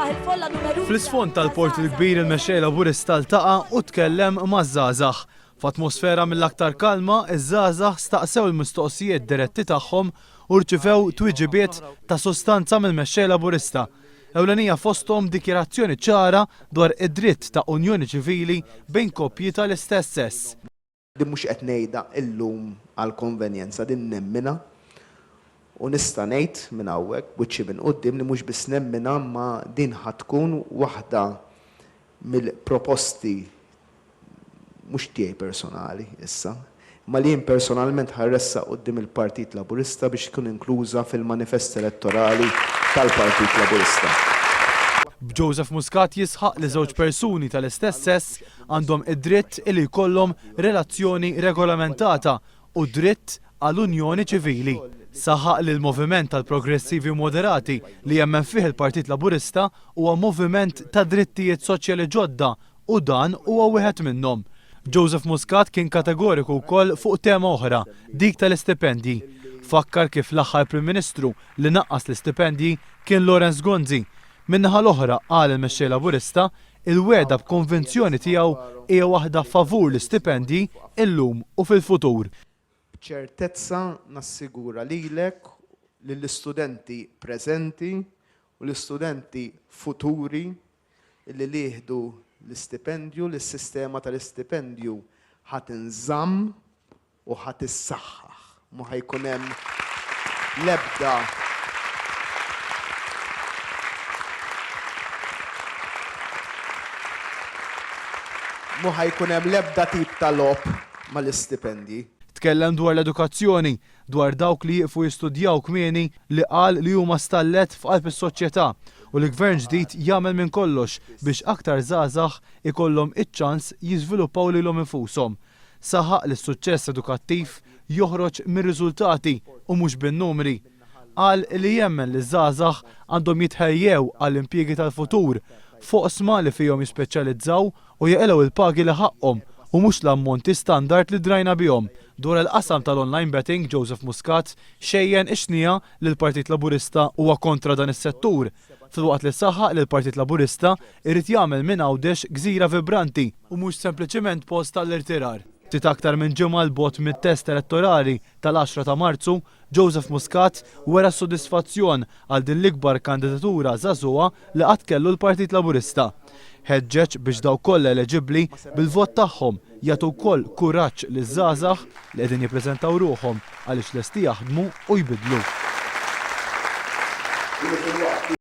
Fl-isfond tal-port il-kbir il-mexxej Laburista ltaqa' u tkellem maż-żgħażagħ. F'atmosfera mill-aktar kalma, iż-żgħażagħ staqsew il-mistoqsijiet diretti tagħhom u rċevew twieġibiet ta' sostanza mill-mexxej Laburista. Ewlenija fosthom dikjarazzjoni ċara dwar id-dritt ta' unjoni ċivili bejn koppji tal-istess sess. Din mhux qed ngħidha llum għall-konvenjenza, din nemmina u nista' ngħid minn hawnhekk wiċċi minn quddiem li mhux biss nemmina ma din ħadd tkun waħda mill-proposti mhux tiegħi personali issa, ma li jien personalment ħarressa quddiem il-Partit Laburista biex tkun inkluża fil-manifest elettorali tal-Partit Laburista. Joseph Muscat jisħaq li żewġ persuni tal-istess sess għandhom id-dritt li jkollhom relazzjoni regolamentata u dritt għall-unjoni ċivili. Saħaq li l-moviment tal-progressivi moderati li jemmen fih il-Partit Laburista huwa moviment ta' drittijiet soċjali ġodda u dan huwa wieħed minnhom. Joseph Muscat kien kategoriku wkoll fuq tema oħra, dik tal-istipendji. Fakkar kif l-aħħar Prim Ministru li naqqas l-istipendji kien Lawrence Gonzi. Min-naħa l-oħra qal il-mexxej Laburista il-wegħda b'konvinzjoni tiegħu hija waħda favur l-istipendji illum u fil-futur. B'ċertezza nassigura lilek lill-istudenti preżenti u l-istudenti futuri li jieħdu l-istipendju, l-sistema tal-istipendju ħadd inżamm u ħadd issaħħaħ. Ma ħajkun hemm l-ebda mu ħajkun hemm l-ebda tip ta' lob mal-istipendji. Tkellem dwar l-edukazzjoni, dwar dawk li jieqfu jistudjaw kmieni li qal li huma stallet f'qalb is-soċjetà u l-gvern ġdid jagħmel minn kollox biex aktar żgħażagħ ikollhom iċ-ċans jiżviluppaw lilhom infushom. Saħaq li s-suċċess edukattiv joħroġ mir-riżultati u mhux bin-numri. Qal li jemmen li żgħażagħ għandhom jitħejjew għall-impjiegi tal-futur foqsma li fihom jispeċjalizzaw u jeqilgħu il-pagi li ħaqhom u mhux l-ammonti standard li drajna bihom. Dwar il-qasam tal-online betting, Joseph Muscat xejjen ix-xnija li l-Partit Laburista huwa kontra dan is-settur. Filwaqt li saħaq li l-Partit Laburista irid jagħmel minn Għawdex gżira vibranti u mhux sempliċement post tal-irtirar. Ftit aktar minn ġimgħa l-bot mit-test elettorali tal-10 ta' Marzu, Joseph Muscat wera s-sodisfazzjon għal din l-ikbar kandidatura żagħżugħa li qatt kellu l-Partit Laburista. Ħeġġeġ biex daw kollha eleġibbli bil-vot tagħhom jagħtu wkoll kuraġġ liż-żgħażagħ li qegħdin jippreżentaw ruħhom għaliex lesti jaħdmu u jbidlu.